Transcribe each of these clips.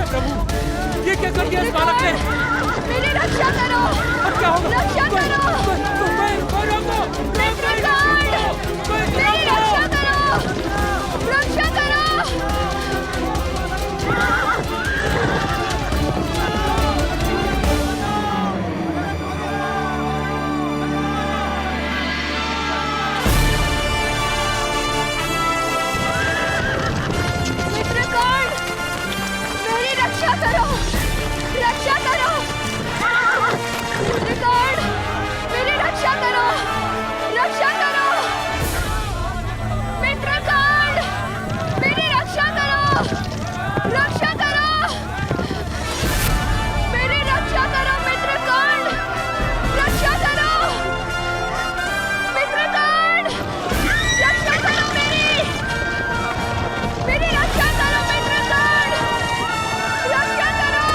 प्रभु, ये क्या कर दिया इस बालक ने? मेरी रक्षा करो। अब क्या होगा? रक्षा करो। कोई रोको! मेरी रक्षा करो। रक्षा करो। मित्रगण, मेरी रक्षा करो। रक्षा करो। मित्रगण, मेरी रक्षा करो। रक्षा करो। मित्रगण, मेरी रक्षा करो। रक्षा करो। मेरी रक्षा करो। मित्रगण, रक्षा करो। मित्रगण, रक्षा करो। मेरी रक्षा करो। मित्रगण, रक्षा करो।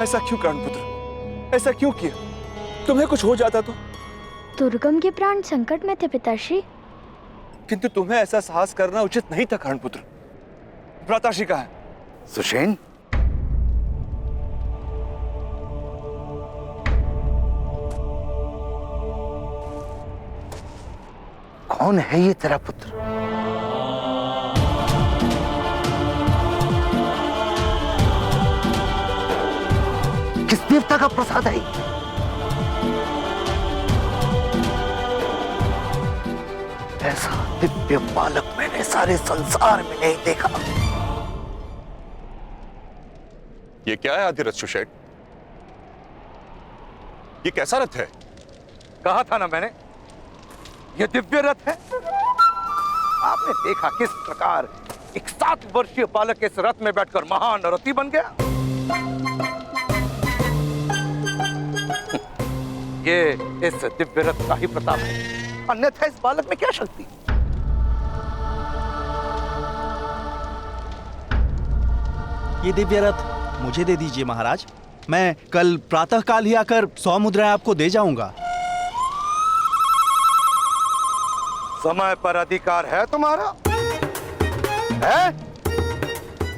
ऐसा क्यों कर्णपुत्र, ऐसा क्यों किया? तुम्हें कुछ हो जाता तो? दुर्गम के प्राण संकट में थे पिताश्री। किंतु तुम्हें ऐसा साहस करना उचित नहीं था कर्णपुत्र। भ्राताश्री कहाँ है? सुषेण, कौन है ये तेरा पुत्र? किस देवता का प्रसाद है? ऐसा दिव्य बालक मैंने सारे संसार में नहीं देखा। ये क्या है आदिरथ सुषेण? ये कैसा रथ है? कहा था ना मैंने, ये दिव्य रथ है। आपने देखा किस प्रकार एक 7 वर्षीय बालक इस रथ में बैठकर महान रथी बन गया। ये इस दिव्य रथ का ही प्रताप है, अन्यथा इस बालक में क्या शक्ति? ये दिव्य रथ मुझे दे दीजिए महाराज। मैं कल प्रातःकाल ही आकर 100 मुद्राएं आपको दे जाऊंगा। समय पर अधिकार है तुम्हारा? है?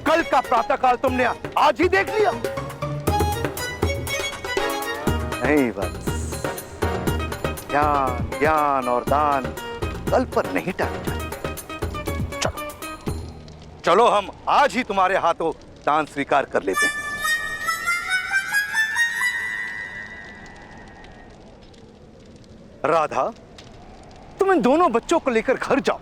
कल का प्रातःकाल तुमने आज ही देख लिया? नहीं बस, ज्ञान ज्ञान और दान कल पर नहीं टाले जाते। चलो चलो, हम आज ही तुम्हारे हाथों दान स्वीकार कर लेते हैं। राधा, तुम इन दोनों बच्चों को लेकर घर जाओ।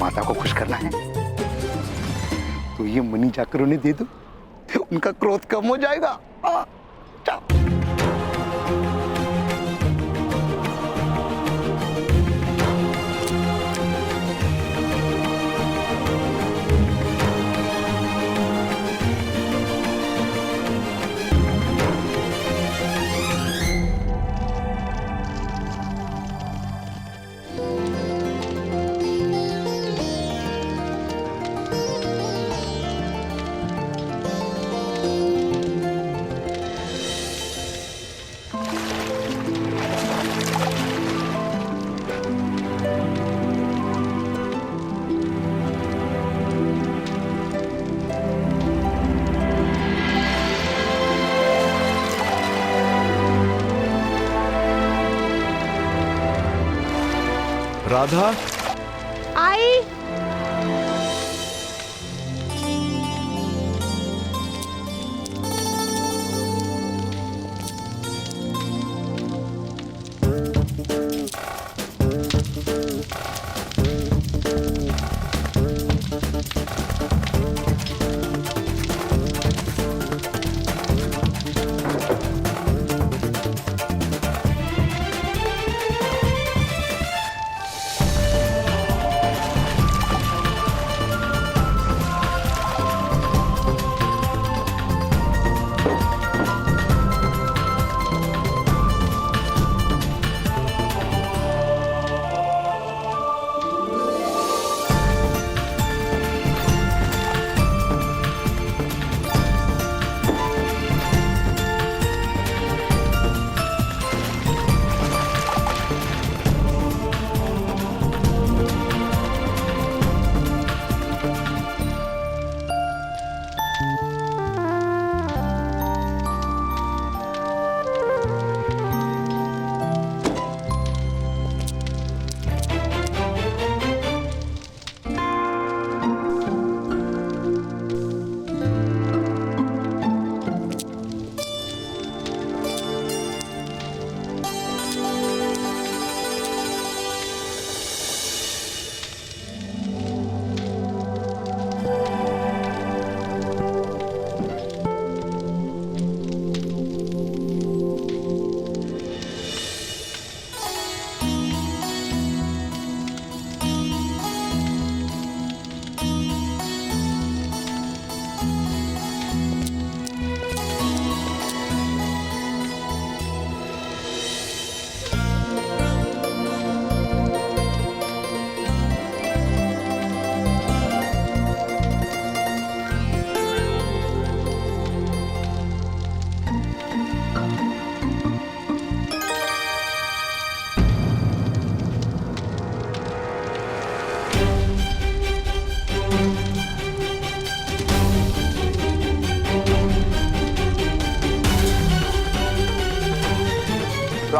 माता को खुश करना है तो ये मनी जाकर उन्हें दे दो, उनका क्रोध कम हो जाएगा। जाओ। राधा, आई।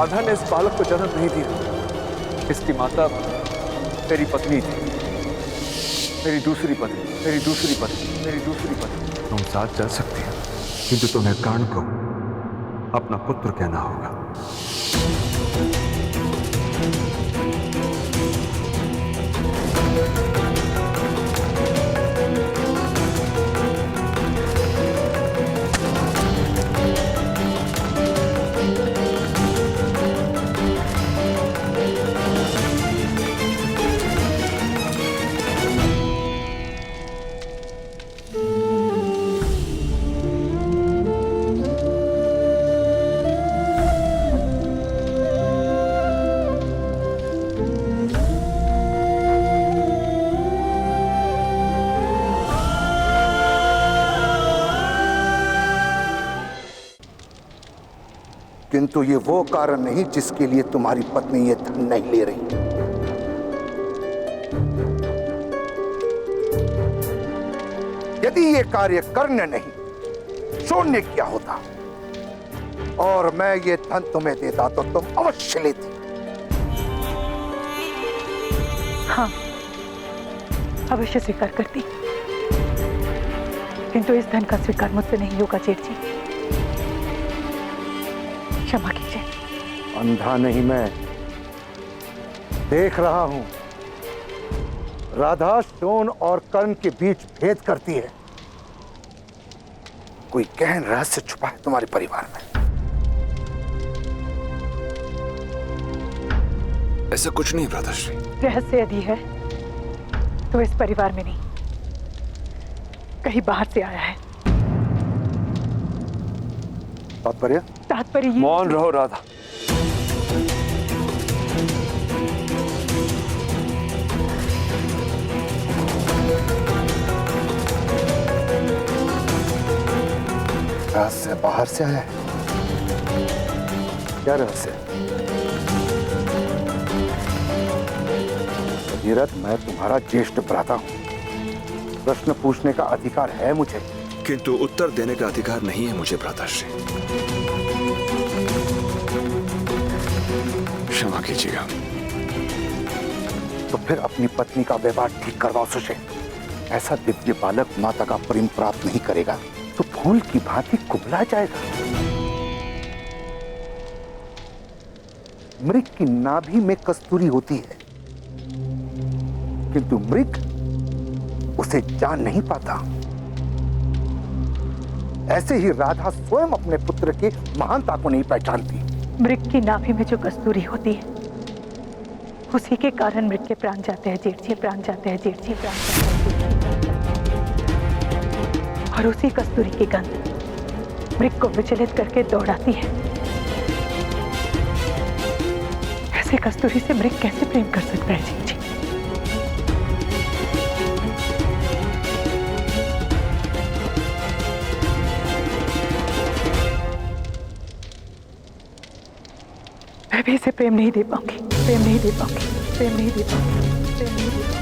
राधा ने इस बालक को जन्म नहीं दिया। इसकी माता मेरी पत्नी थी, मेरी दूसरी पत्नी, मेरी दूसरी पत्नी, मेरी दूसरी पत्नी। तुम साथ चल सकती हो, किंतु तुम्हें कर्ण को अपना पुत्र कहना होगा। किंतु ये वो कारण नहीं जिसके लिए तुम्हारी पत्नी ये धन नहीं ले रही। यदि ये कार्य कर्ण नहीं शून्य किया होता और मैं ये धन तुम्हें देता तो तुम अवश्य लेती। हाँ, अवश्य स्वीकार करती, किंतु इस धन का स्वीकार मुझसे नहीं होगा जेठ जी। क्षमा कीजिए। अंधा नहीं, मैं देख रहा हूं। राधा शोन और कर्ण के बीच भेद करती है। कोई गहन रहस्य छुपा है तुम्हारे परिवार में। ऐसा कुछ नहीं भ्राताश्री। रहस्य यदि है तो इस परिवार में नहीं, कहीं बाहर से आया है। तात्पर्य ये। मौन रहो राधा। रहस्य बाहर से आया है? क्या रहस्य? भगीरथ, मैं तुम्हारा ज्येष्ठ भ्राता हूं। प्रश्न पूछने का अधिकार है मुझे, किंतु उत्तर देने का अधिकार नहीं है मुझे भ्राताश्री। क्षमा कीजिएगा। तो फिर अपनी पत्नी का व्यवहार ठीक करवाओ सुषेण। ऐसा दिव्य बालक माता का प्रेम प्राप्त नहीं करेगा तो फूल की भांति कुबला जाएगा। मृग की नाभि में कस्तूरी होती है, किंतु मृग उसे जान नहीं पाता। ऐसे ही राधा स्वयं अपने पुत्र की महानता को नहीं पहचानती। मृग की नाभि में जो कस्तूरी होती है, उसी के कारण मृग के प्राण जाते हैं जेठ जी, प्राण जाते हैं जेठ जी, प्राण जाते हैं जेठ जी। और उसी कस्तूरी की गंध मृग को विचलित करके दौड़ाती है। ऐसे कस्तूरी से मृग कैसे प्रेम कर सकता है जेठ जी? मैं भी इसे प्रेम नहीं दे पाऊंगी, प्रेम नहीं दे पाऊंगी, प्रेम नहीं दे पाऊंगी, प्रेम नहीं दे पाऊंगी।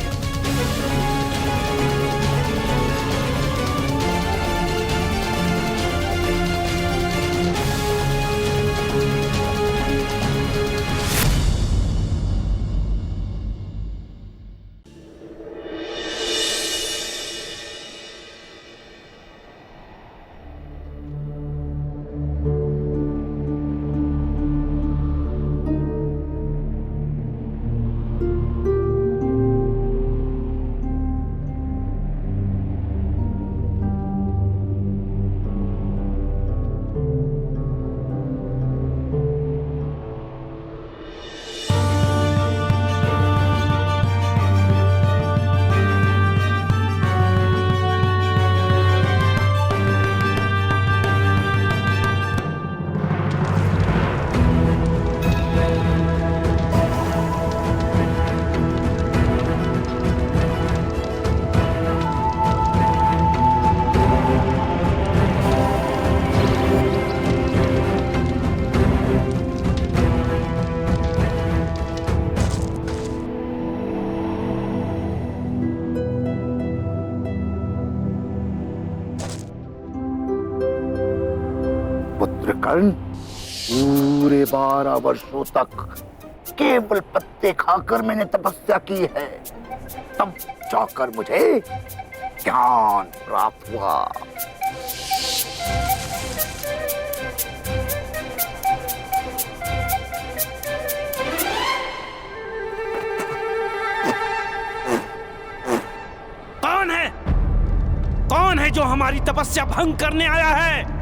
कर्ण, पूरे 12 वर्षों तक केवल पत्ते खाकर मैंने तपस्या की है, तब जाकर मुझे ज्ञान प्राप्त हुआ। कौन है जो हमारी तपस्या भंग करने आया है?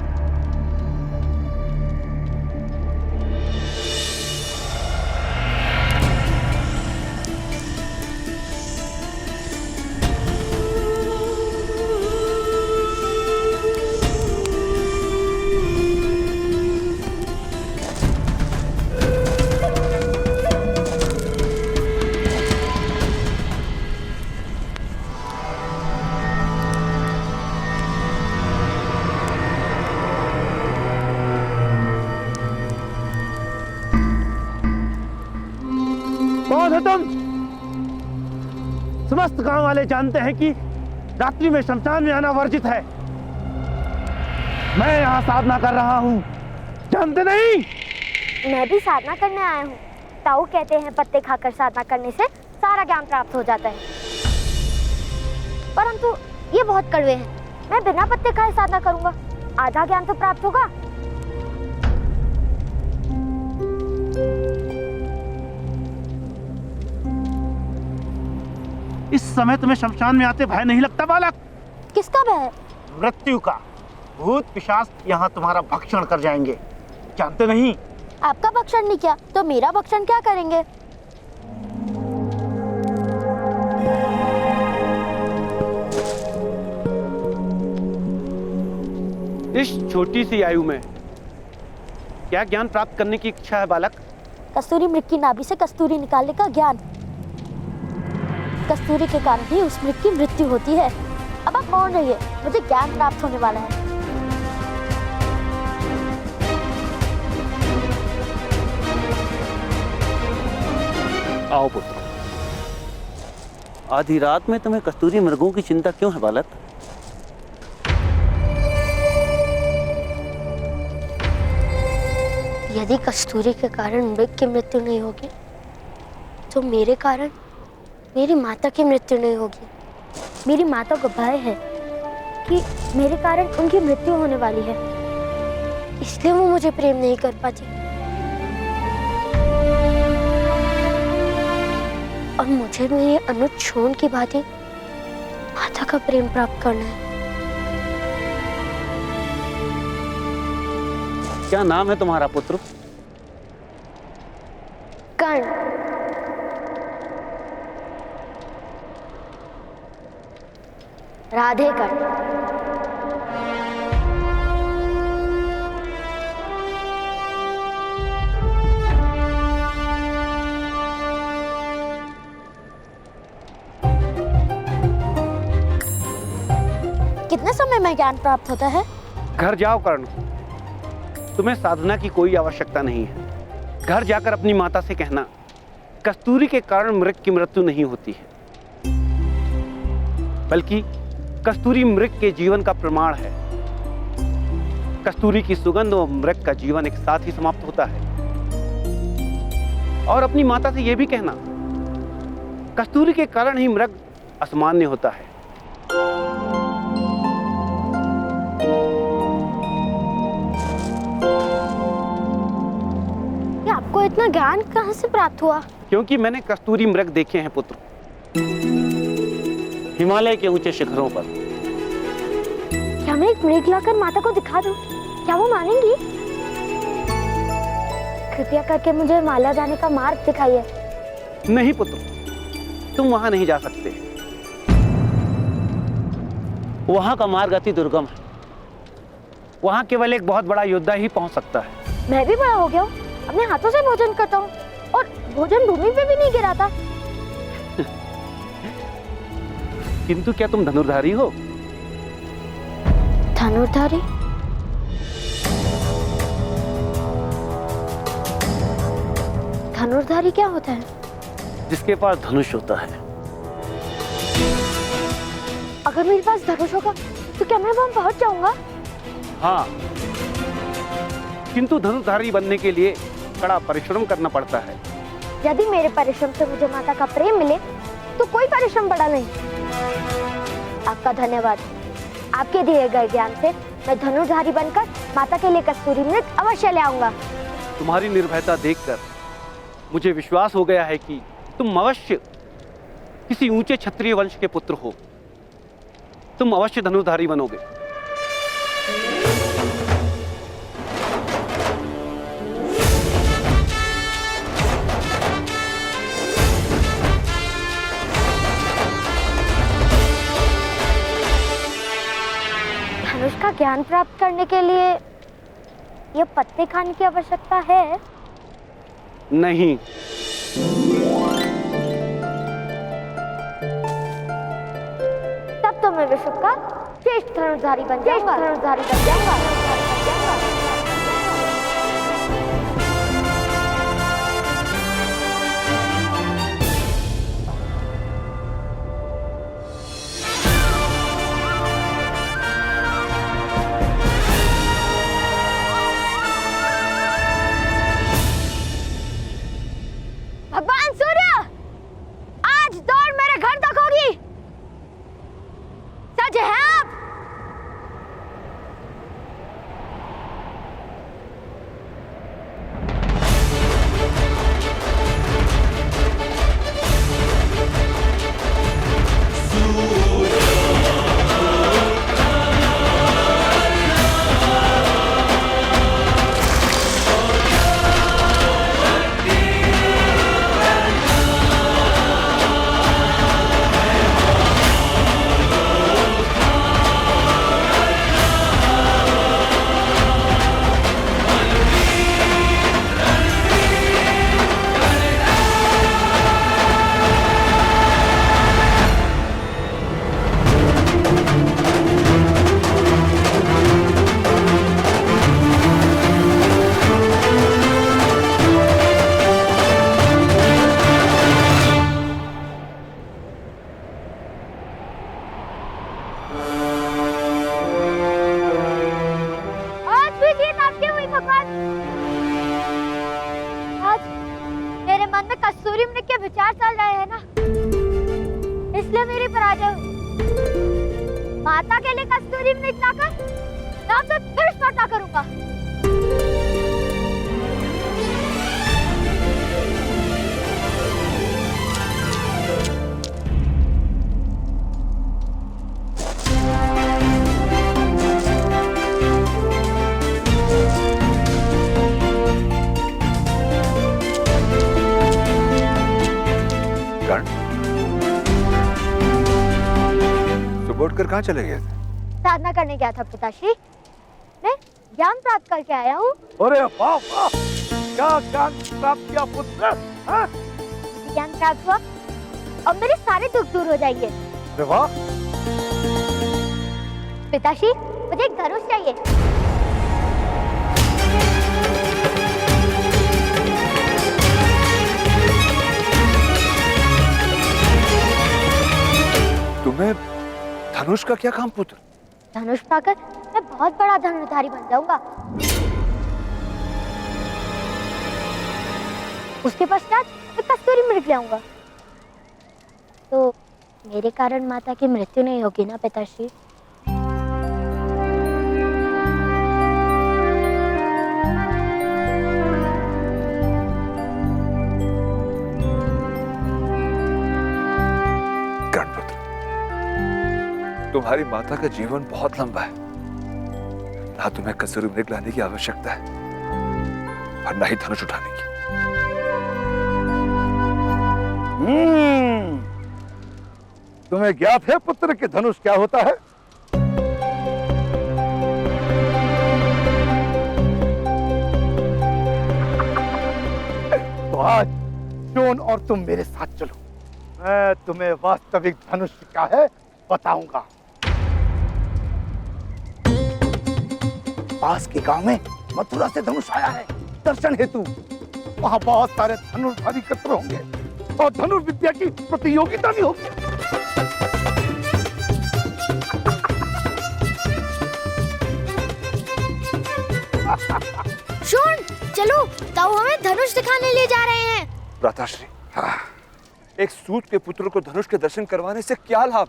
कौन हो तुम? समस्त गांव वाले जानते हैं कि रात्रि में शमशान में आना वर्जित है। मैं यहाँ साधना कर रहा हूँ, जानते नहीं? मैं भी साधना करने आया हूँ। ताऊ कहते हैं पत्ते खाकर साधना करने से सारा ज्ञान प्राप्त हो जाता है, परंतु ये बहुत कड़वे हैं। मैं बिना पत्ते खाए साधना करूंगा, आधा ज्ञान तो प्राप्त होगा। इस समय तुम्हें शमशान में आते भय नहीं लगता बालक? किसका भय? मृत्यु का। भूत पिशाच यहाँ तुम्हारा भक्षण कर जाएंगे, जानते नहीं? आपका भक्षण नहीं किया तो मेरा भक्षण क्या करेंगे? इस छोटी सी आयु में क्या ज्ञान प्राप्त करने की इच्छा है बालक? कस्तूरी मृग की नाभि से कस्तूरी निकालने का ज्ञान। कस्तूरी के कारण ही उस मृग की मृत्यु होती है। अब आप मौन रहिए, मुझे ज्ञान प्राप्त होने वाला है। आओ पुत्र। आधी रात में तुम्हें कस्तूरी मृगों की चिंता क्यों है बालक? यदि कस्तूरी के कारण मृग की मृत्यु नहीं होगी तो मेरे कारण मेरी माता की मृत्यु नहीं होगी। मेरी माता को भय है कि मेरे कारण उनकी मृत्यु होने वाली है, इसलिए वो मुझे प्रेम नहीं कर पाती। और मुझे मेरी अनुज छोन की भांति माता का प्रेम प्राप्त करना है। क्या नाम है तुम्हारा पुत्र? कर्ण। राधे कर्ण। कितने समय में ज्ञान प्राप्त होता है? घर जाओ कर्ण, तुम्हें साधना की कोई आवश्यकता नहीं है। घर जाकर अपनी माता से कहना कस्तूरी के कारण मृग की मृत्यु नहीं होती है, बल्कि कस्तूरी मृग के जीवन का प्रमाण है। कस्तूरी की सुगंध और मृग का जीवन एक साथ ही समाप्त होता है। और अपनी माता से यह भी कहना कस्तूरी के कारण ही मृग असामान्य होता है। आपको इतना ज्ञान कहां से प्राप्त हुआ? क्योंकि मैंने कस्तूरी मृग देखे हैं पुत्र, हिमालय के ऊंचे शिखरों पर। क्या मैं एक मृग लाकर माता को दिखा दूं? क्या वो मानेंगी? कृपया करके मुझे माला जाने का मार्ग दिखाइए। नहीं पुत्र, तुम वहां नहीं जा सकते। वहां का मार्ग अति दुर्गम है। वहां केवल एक बहुत बड़ा योद्धा ही पहुंच सकता है। मैं भी बड़ा हो गया हूँ, अपने हाथों से भोजन करता हूँ और भोजन भूमि पे भी नहीं गिराता। किंतु क्या तुम धनुर्धारी हो? धनुर्धारी? धनुर्धारी क्या होता है? जिसके पास धनुष होता है। अगर मेरे पास धनुष होगा तो क्या मैं वहां पहुंच जाऊंगा? हाँ, किंतु धनुर्धारी बनने के लिए कड़ा परिश्रम करना पड़ता है। यदि मेरे परिश्रम से मुझे माता का प्रेम मिले तो कोई परिश्रम बड़ा नहीं। आपका धन्यवाद। आपके दिए गए ज्ञान से मैं धनुर्धारी बनकर माता के लिए कस्तूरी मृग अवश्य ले आऊंगा। तुम्हारी निर्भयता देखकर मुझे विश्वास हो गया है कि तुम अवश्य किसी ऊंचे क्षत्रिय वंश के पुत्र हो। तुम अवश्य धनुर्धारी बनोगे। धनुष का ज्ञान प्राप्त करने के लिए यह पत्ते खाने की आवश्यकता है? नहीं। तब तो मैं विश्व का श्रेष्ठ धनुर्धारी बन जाऊंगा। भगवान सूर्य, आज दौड़ मेरे घर तक होगी। सच है आप? मेरे मन में कस्तूरी मृग के विचार चल रहे हैं ना, इसलिए मेरी पराजय हुई। माता के लिए कस्तूरी मृग लाकर मैं आपसे फिर स्पर्धा करूंगा। सुबह उठकर कहाँ चले गए थे? साधना करने गया था पिताश्री। मैं ज्ञान प्राप्त करके आया हूँ। अरे वाह वाह, क्या ज्ञान प्राप्त किया पुत्र? ज्ञान प्राप्त हुआ और मेरे सारे दुख दूर हो जाएंगे। अरे वाह। पिताश्री, मुझे एक धनुष चाहिए। तुम्हें धनुष का क्या काम पुत्र? धनुष पाकर मैं बहुत बड़ा धनुर्धारी बन जाऊंगा। उसके पश्चात मैं कस्तूरी मृग ले आऊंगा। तो मेरे कारण माता की मृत्यु नहीं होगी ना पिताश्री? तुम्हारी माता का जीवन बहुत लंबा है, ना तुम्हें कस्तूरी मृग लाने की आवश्यकता है और ना ही धनुष उठाने की। तुम्हें ज्ञात है पुत्र कि धनुष क्या होता है? तो आज जोन और तुम मेरे साथ चलो, मैं तुम्हें वास्तविक धनुष क्या है बताऊंगा। पास के गांव में मथुरा से धनुष आया है दर्शन हेतु। वहां बहुत सारे धनुर्धारी एकत्र होंगे और धनुर्विद्या की प्रतियोगिता भी होगी। चलो, ताऊ हमें धनुष दिखाने ले जा रहे हैं। भ्राताश्री, एक सूत के पुत्र को धनुष के दर्शन करवाने से क्या लाभ?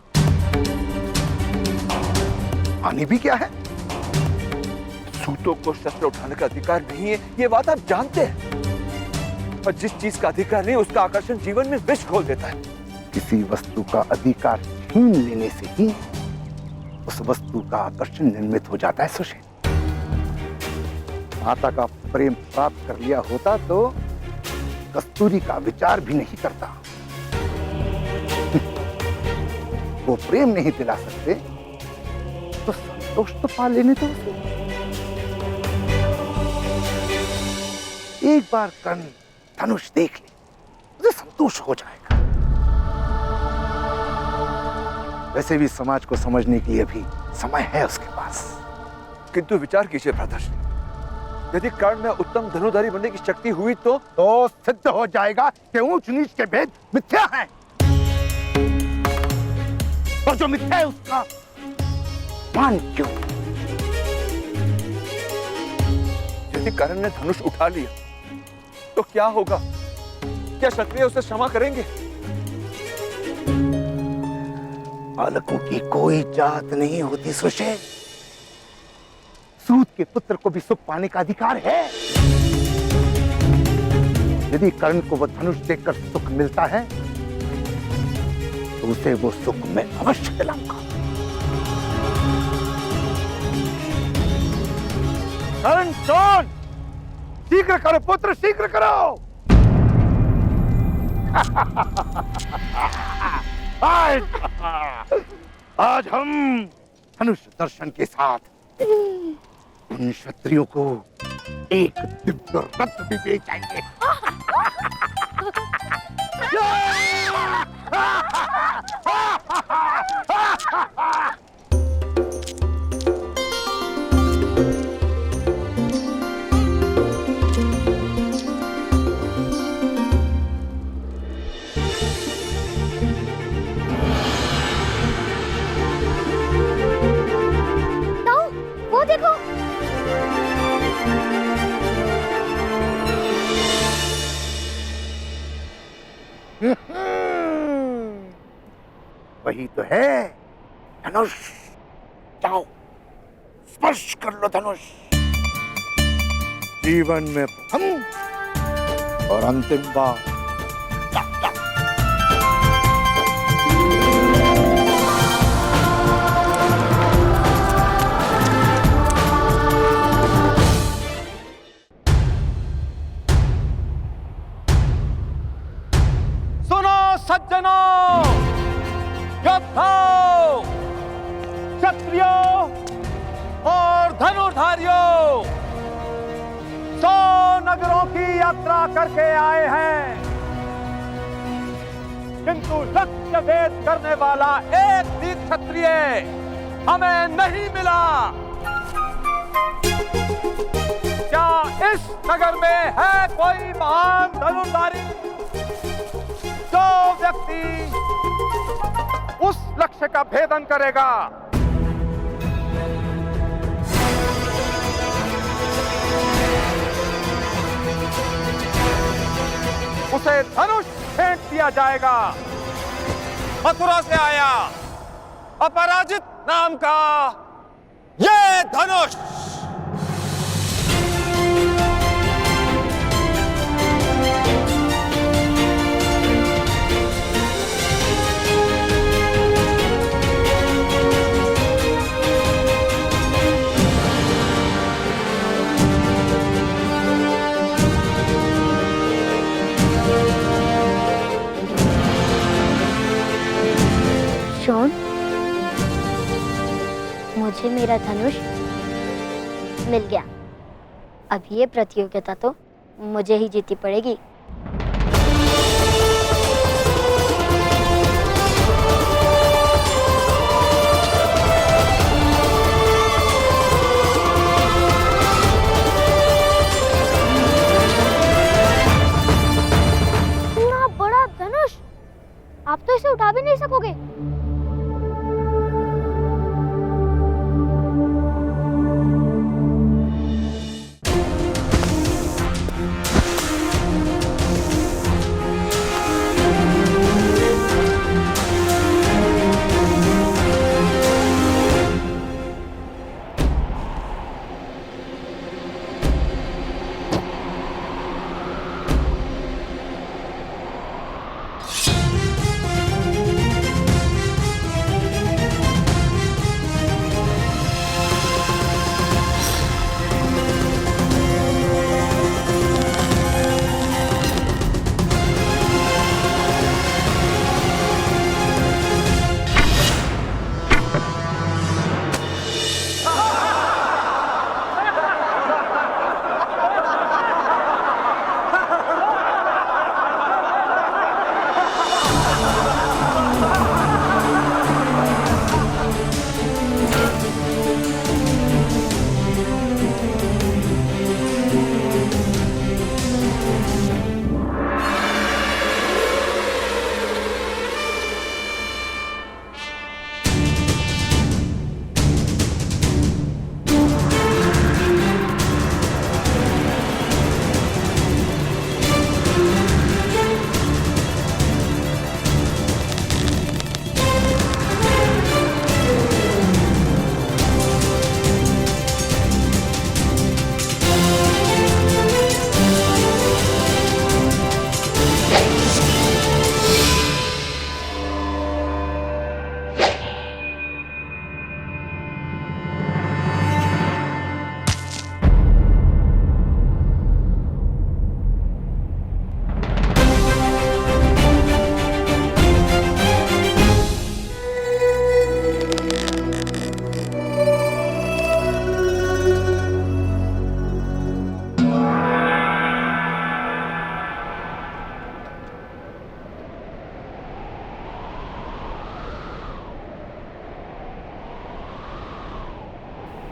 हानि भी क्या है? सूतों को शस्त्र उठाने का अधिकार नहीं है, ये बात आप जानते हैं। और जिस चीज का अधिकार नहीं, उसका आकर्षण जीवन में विष घोल देता है। किसी वस्तु का अधिकार छीन लेने से ही उस वस्तु का आकर्षण निर्मित हो जाता है सुशील। माता का प्रेम प्राप्त कर लिया होता तो कस्तूरी का विचार भी नहीं करता। वो प्रेम नहीं दिला सकते तो संतोष तो पा लेने दो उसे। एक बार कर्ण धनुष देख ले, उसे संतोष हो जाएगा। वैसे भी समाज को समझने के लिए अभी समय है उसके पास। किंतु विचार कीजिए भ्राताश्री, यदि कर्ण में उत्तम धनुधारी बनने की शक्ति हुई तो सिद्ध हो जाएगा कि ऊंच नीच के भेद मिथ्या हैं। और जो मिथ्या है उसका मान क्यों? यदि कर्ण ने धनुष उठा लिया तो क्या होगा? क्या क्षत्रिय उसे क्षमा करेंगे? बालकों की कोई जात नहीं होती सुशेल। सूत के पुत्र को भी सुख पाने का अधिकार है। यदि कर्ण को वह धनुष देखकर सुख मिलता है तो उसे वो सुख मैं अवश्य दिलाऊंगा। कर्ण सुन, शीघ्र करो पुत्र, शीघ्र करो। आज हम धनुष दर्शन के साथ उन क्षत्रियों को एक दिव्य रत्न भी दे जाएंगे। वो देखो, वही तो है धनुष। जाओ स्पर्श कर लो धनुष। जीवन में प्रथम और अंतिम बार। सज्जनों, योद्धाओं, क्षत्रियों और धनुर्धारियों, 100 नगरों की यात्रा करके आए हैं, किंतु लक्ष्य भेद करने वाला एक भी क्षत्रिय हमें नहीं मिला। क्या इस नगर में है कोई महान धनुर्धारी जो व्यक्ति उस लक्ष्य का भेदन करेगा? उसे धनुष फेंक दिया जाएगा। मथुरा से आया अपराजित नाम का ये धनुष शॉन, मुझे मेरा धनुष मिल गया। अब ये प्रतियोगिता तो मुझे ही जीतनी पड़ेगी। इतना बड़ा धनुष, आप तो इसे उठा भी नहीं सकोगे।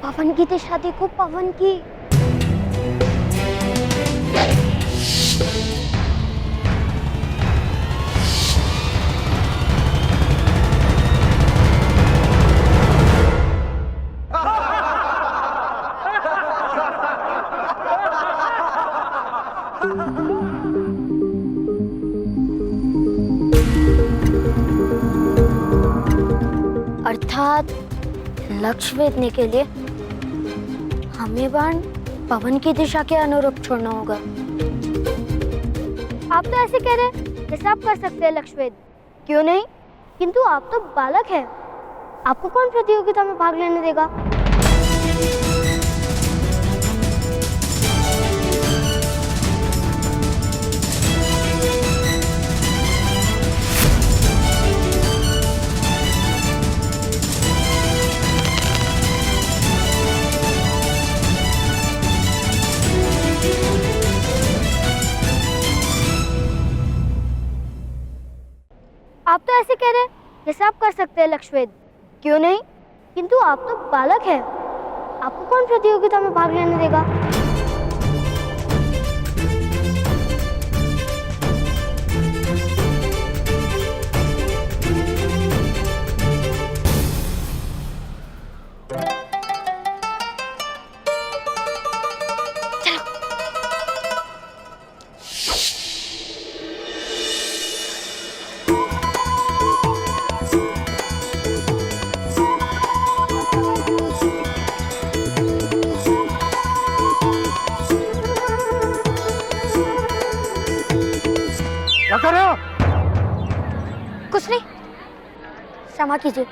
पवन की थी शादी को, पवन की। अर्थात लक्ष्य वेधने के लिए हमें बाण पवन की दिशा के अनुरूप छोड़ना होगा। आप तो ऐसे कह रहे हैं जैसे आप कर सकते हैं लक्ष्य वेध। क्यों नहीं? किंतु आप तो बालक हैं, आपको कौन प्रतियोगिता में भाग लेने देगा? आप तो ऐसे कह रहे हैं जैसे आप कर सकते हैं लक्ष्य वेध। क्यों नहीं? किंतु आप तो बालक हैं, आपको कौन प्रतियोगिता में भाग लेने देगा? क्या कर रहे हो? कुछ नहीं, क्षमा कीजिए।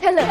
चलो।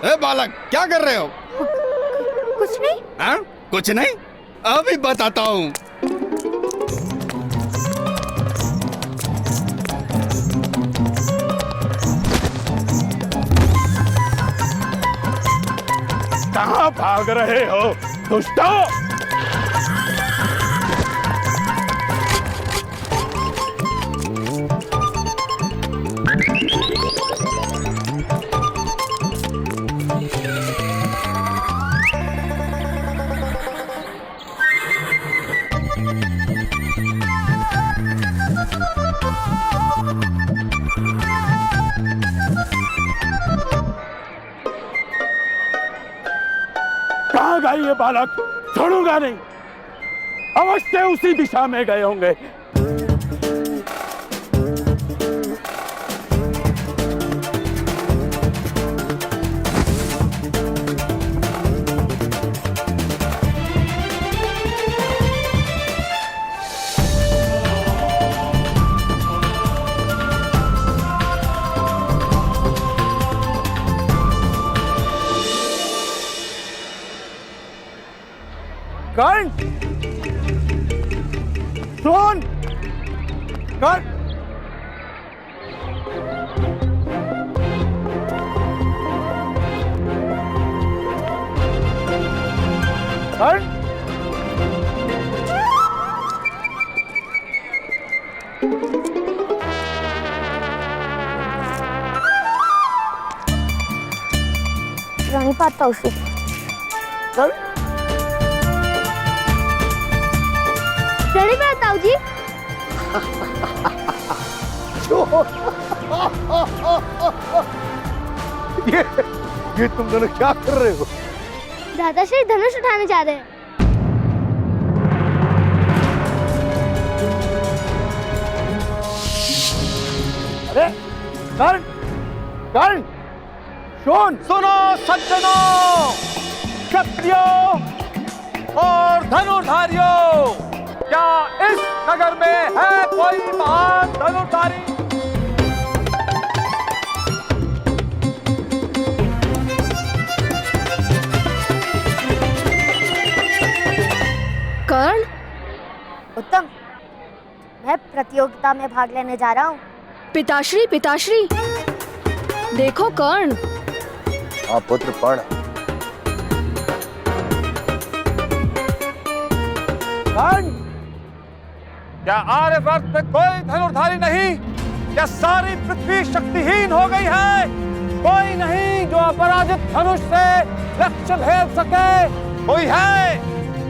ए बालक, क्या कर रहे हो? कुछ नहीं। हाँ? कुछ नहीं? अभी बताता हूँ। कहाँ भाग रहे हो दुष्टों? कहाँ गए ये बालक? छोड़ूंगा नहीं, अवश्य उसी दिशा में गए होंगे। कर्ण, सुन, कर्ण, कर्ण, रानी पाता उसे। कर्ण, रेडी में ताऊ जी। ये तुम दोनों क्या कर रहे हो? दादाश्री धनुष उठाने जा रहे हैं। अरे कर्ण, कर्ण, सुनो सज्जनों, क्षत्रियों और धनुर्धारियों, क्या इस नगर में है कोई महान धनुर्धारी? कर्ण, उत्तम, मैं प्रतियोगिता में भाग लेने जा रहा हूँ। पिताश्री, पिताश्री, देखो कर्ण। हाँ पुत्र, पढ़। कर्ण, क्या आर्यवर्त में कोई धनुर्धारी नहीं? क्या सारी पृथ्वी शक्तिहीन हो गई है? कोई नहीं जो अपराजित धनुष से लक्ष्य भेद सके? कोई है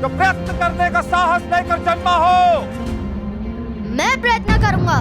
जो प्रयत्न करने का साहस लेकर जन्मा हो? मैं प्रयत्न करूंगा।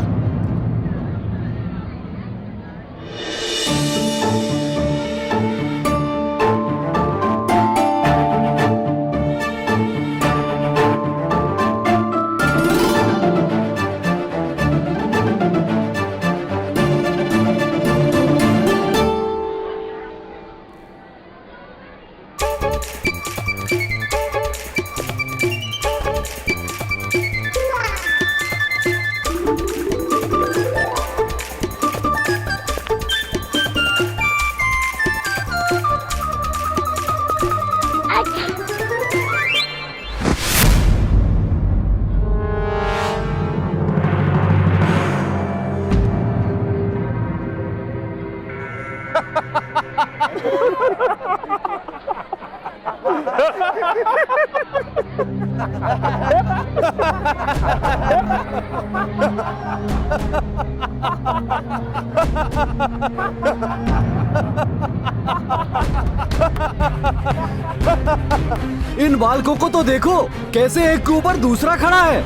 इन बालकों को तो देखो, कैसे एक के ऊपर दूसरा खड़ा है।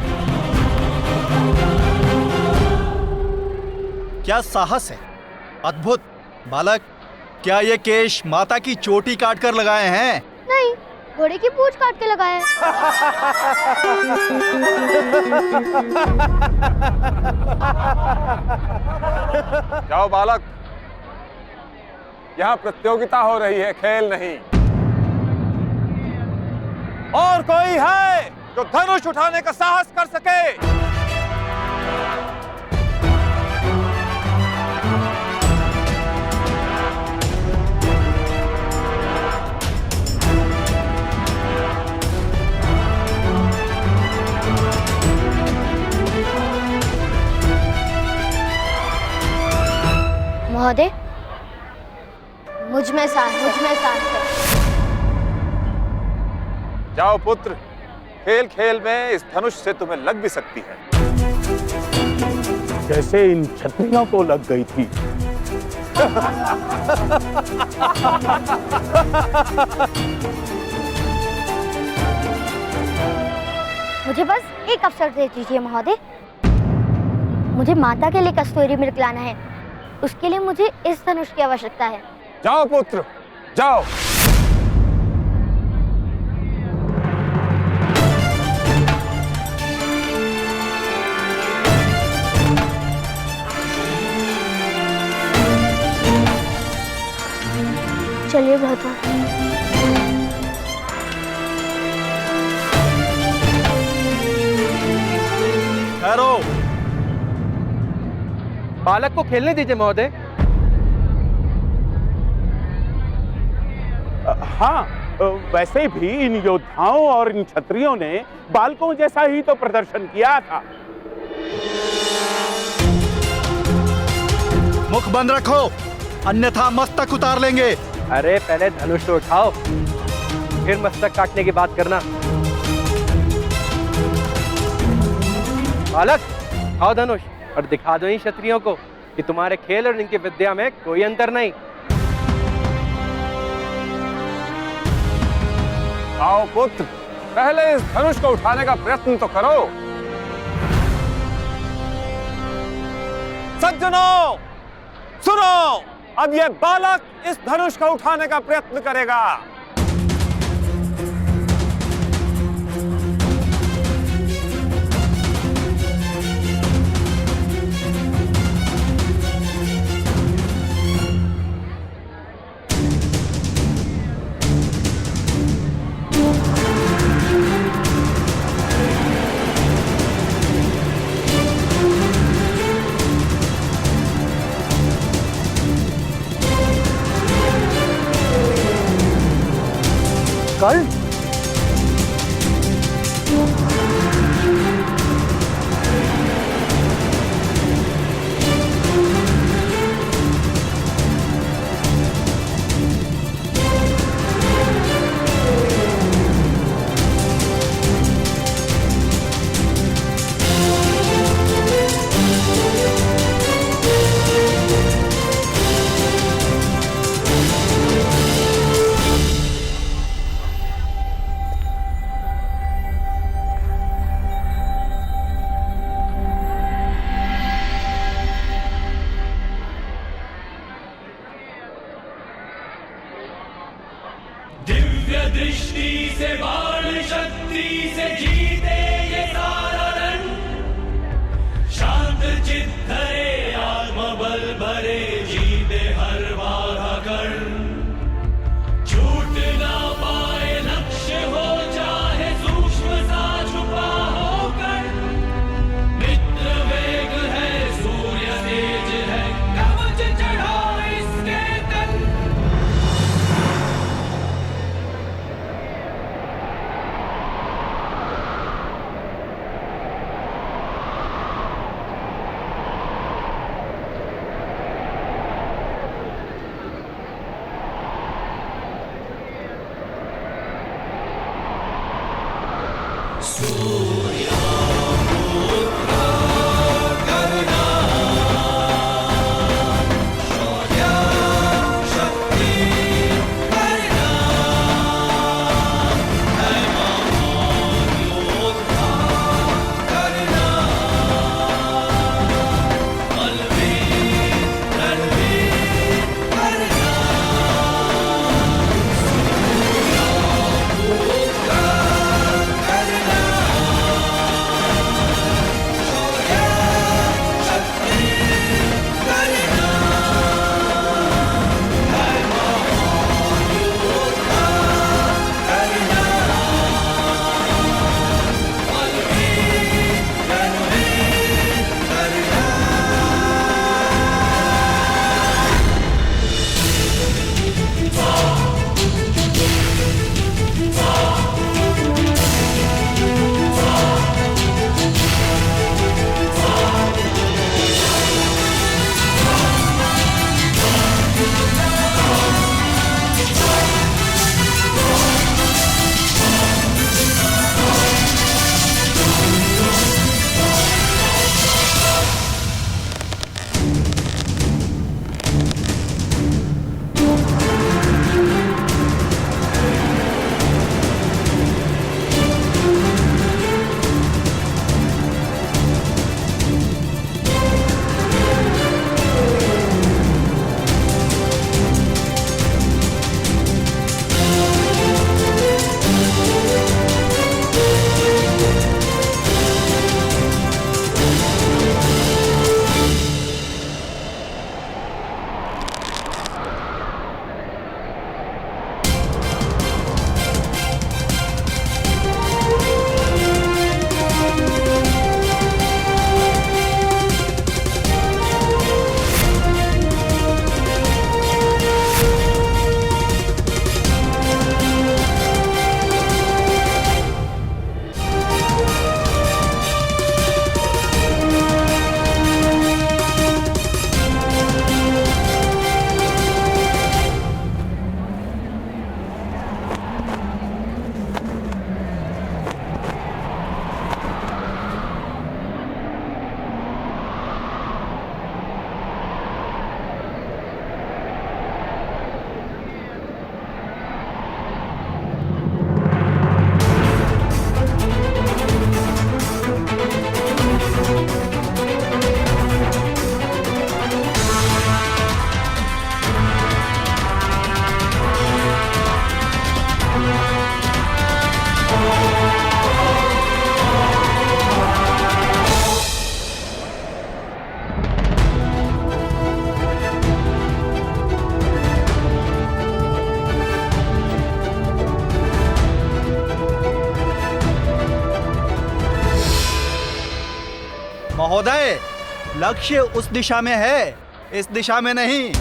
क्या साहस है, अद्भुत। बालक, क्या ये केश माता की चोटी काट कर लगाए हैं? नहीं, घोड़े की पूंछ काट के लगाया है। जाओ बालक, यहाँ प्रतियोगिता हो रही है, खेल नहीं। और कोई है जो धनुष उठाने का साहस कर सके? महोदय, मुझ में साहस है। जाओ पुत्र, खेल खेल में इस धनुष से तुम्हें लग भी सकती है। जैसे इन क्षत्रियों को लग गई थी। मुझे बस एक अवसर दे दीजिए महोदय। मुझे माता के लिए कस्तूरी मृग लाना है। उसके लिए मुझे इस धनुष की आवश्यकता है। जाओ पुत्र, जाओ। चलिए भ्राता। ठहरो। बालक को खेलने दीजिए महोदय। हाँ, वैसे भी इन योद्धाओं और इन क्षत्रियों ने बालकों जैसा ही तो प्रदर्शन किया था। मुख बंद रखो, अन्यथा मस्तक उतार लेंगे। अरे पहले धनुष तो उठाओ, फिर मस्तक काटने की बात करना। बालक, उठाओ धनुष और दिखा दो इन क्षत्रियों को कि तुम्हारे खेल और इनकी विद्या में कोई अंतर नहीं। आओ पुत्र, पहले इस धनुष को उठाने का प्रयत्न तो करो। सज्जनों, सुनो, अब यह बालक इस धनुष को उठाने का प्रयत्न करेगा। कर्ण, दिव्य दृष्टि से बाण शक्ति से जीते ये सारा रण, शांत चित्त धरे आत्मबल भरे जीते हर बाधा कर्ण, छूट ना पाए लक्ष्य हो चाहे सूक्ष्म सा छुपा हो कर्ण, मित्र वेग है सूर्य तेज है कवच चढ़ा इसके तन। महोदय, लक्ष्य उस दिशा में है, इस दिशा में नहीं।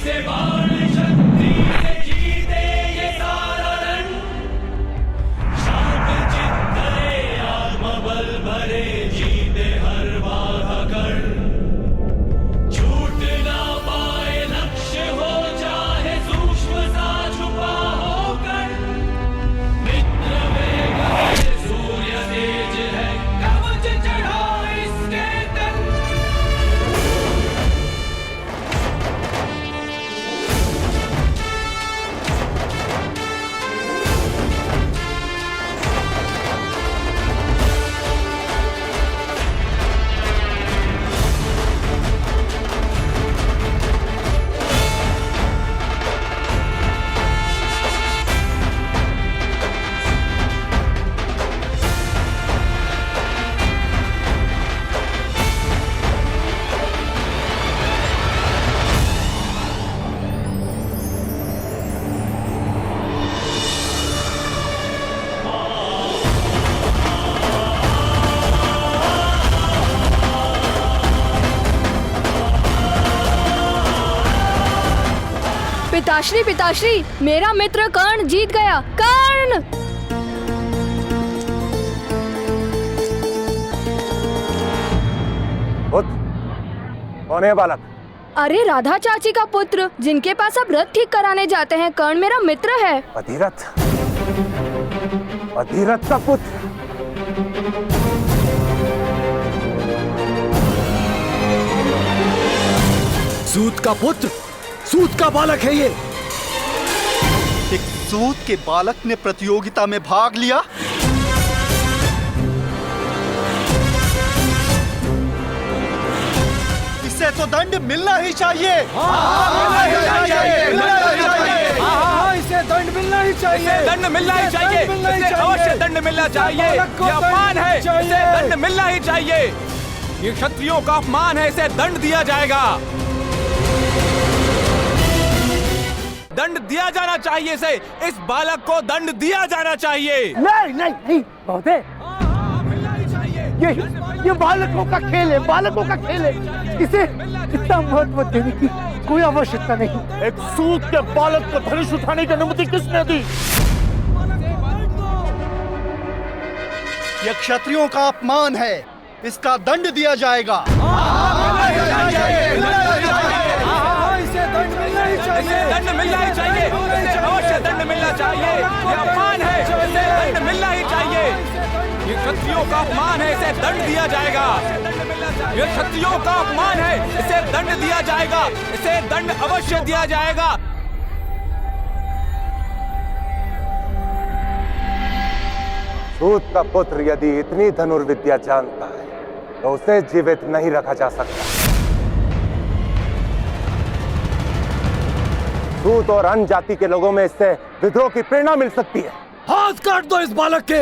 से बाण शक्ति से जीते ये सारा रण शांत चित्त धरे आत्मबल भरे जीते हर बाधा कण छूट ना पाए लक्ष्य हो चाहे सूक्ष्म सा छुपा हो कण मित्र वेग है सूर्य तेज है कवच चढ़ा इसके तन पिताश्री पिताश्री, मेरा मित्र कर्ण जीत गया। कर्ण! कौन है बालक? अरे राधा चाची का पुत्र, जिनके पास आप रथ ठीक कराने जाते हैं। कर्ण मेरा मित्र है। अधिरथ? अधिरथ का पुत्र? सूत का पुत्र, सूत का बालक है ये। एक सूत के बालक ने प्रतियोगिता में भाग लिया। इसे तो दंड मिलना ही चाहिए। इसे दंड मिलना ही चाहिए। दंड मिलना ही चाहिए। इसे अवश्य दंड मिलना चाहिए। ये अपमान है, इसे दंड मिलना ही चाहिए। ये क्षत्रियों का अपमान है, इसे दंड दिया जाएगा। दंड दिया जाना चाहिए इसे। इस बालक को दंड दिया जाना चाहिए। नहीं नहीं नहीं महोदय, ये बालकों का खेल है, बालकों का खेल है। इसे इतना महत्व देने की कोई आवश्यकता नहीं। एक सूत के बालक को धनुष उठाने की अनुमति किसने दी? यह क्षत्रियों का अपमान है, इसका दंड दिया जाएगा। इसे दंड मिलना ही चाहिए। इसे अवश्य दंड मिलना चाहिए। ये अपमान है, इसे दंड मिलना ही चाहिए। ये क्षत्रियों का अपमान है, इसे दंड दिया जाएगा। ये क्षत्रियों का अपमान है, इसे दंड दिया जाएगा। इसे दंड अवश्य दिया जाएगा। सूत का पुत्र यदि इतनी धनुर्विद्या जानता है तो उसे जीवित नहीं रखा जा सकता। सूत और अन्य जाति के लोगों में इससे विद्रोह की प्रेरणा मिल सकती है। हाथ काट दो इस बालक के।